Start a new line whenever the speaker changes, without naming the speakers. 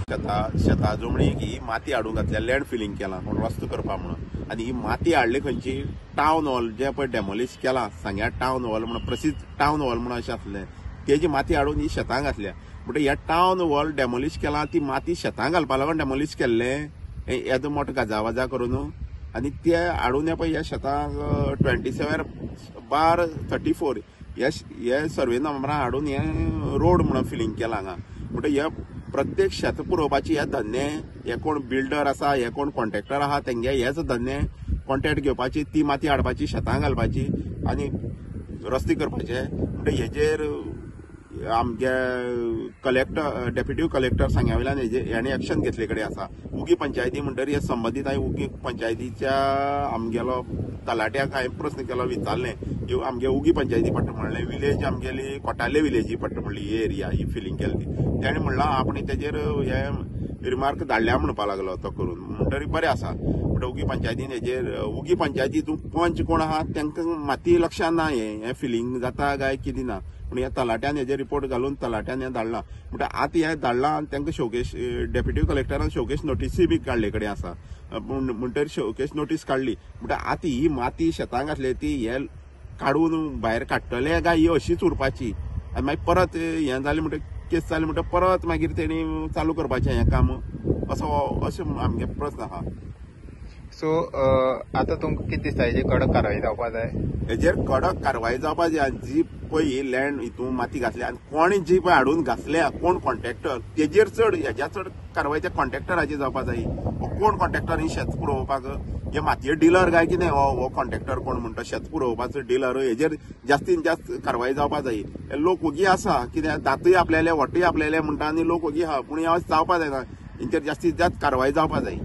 शेता जमणीक ही माती हाडून घातल्या, लँड फिलिंग केला कोण रस्तो करपा म्हणून, आनी ही माती हाडली खंयची टावन हॉल जे पळय डेमोलिश केला, सांग्या टावन हॉल म्हणून प्रसिद्ध टावन हॉल म्हणून अशें आसलें, तेजी माती हाडून ही शेतां घातल्या. म्हणटकीर ह्या टावन हॉल डेमोलिश केला, ती माती शेतां घालपा लागून डेमोलिश केल्लें येदो मोठो गाजावाजा करून. आनी ते हाडून पळय ह्या शेतांक 27/34 हे सर्वे नंबरां हाडून हे रोड म्हणून फिलिंग केला हांगा. म्हणटकीर हे प्रत्येक शेत पुरोवपाची हे धंदे, हे कोण बिल्डर आसा, हे कोण कॉन्ट्रॅक्टर आहा, तेंगे हेच धंदे कॉन्ट्रॅक्ट घेवपाची, ती माती हाडपाची, शेतां घालपाची आनी रस्ते करपाचे. म्हणटकीर हेजेर आमगे कलेक्टर, डेप्युटी कलेक्टर सांग्या वयल्यान हेणे एक्शन घेतले कडेन आसा. उगी पंचायती म्हणटरी हे संबंदीत हांवें उगी पंचायतीच्या आमगेलो तलाट्याक हांवें प्रस्न केलो, विचारलें आमगे उगी पंचायती पडटा म्हणलें, विलेज आमगेली कोटाले विलेजी पडटा म्हणली ही एरिया ही फिलिंग केली ती. तेणें म्हणलां आपण तेजेर हे रिमार्क धाडल्या म्हणपा लागलो तो करून. म्हणटरी बरें आसा. म्हणटा उगी पंचायतीन हेजेर उगी पंचायतीतूं पंच कोण आहा तांकां माती लक्षांत ना हे फिलिंग जाता काय कितें ना. पूण ह्या तलाट्यान हेजे रिपोर्ट घालून तलाट्यान हें धाडलां. म्हणटा आतां हें धाडलां आनी तांकां शोकेस डेप्युटी कलेक्टरान शोकेस नोटीसूय बी काडले कडेन आसा. म्हणटरी शोकेस नोटीस काडली. म्हणटा आतां ही माती शेतां घातली ती हे काडून भायर काडटले काय ही अशीच उरपाची, आनी मागीर परत हें जालें म्हणटा केस जाली म्हणटा परत मागीर तेणी चालू करपाचें हें काम अशें आमगे प्रस्न आहा.
सो आतां तुमकां कितें दिसता हेजेर कडक कारवाय जावपा जाय?
हेजेर कडक कारवाय जावपा जाय. जी पळय ही लँड हितून माती घातल्या आनी कोणी जी पळय हाडून घातल्या कोण कॉन्ट्रॅक्टर, तेजेर चड हेज्या चड कारवाय त्या कॉन्ट्रॅक्टराची जावपा जाय. कोण कॉन्ट्रॅक्टर ही शेत पुरोवपाक, हे मातये डिलर काय कितें हो कॉन्ट्रॅक्टर कोण म्हणटा शेत पुरोवपाचो डिलर, हेजेर जास्तीत जास्त कारवाय जावपा जाय. लोक ओगी आसा, कित्याक दातूय आपल्याले वटूय आपल्याले म्हणटा आनी लोक ओगी आहा, पूण हे जावपा जायना. हेंचेर जास्तीत जास्त कारवाय जावपा जाय.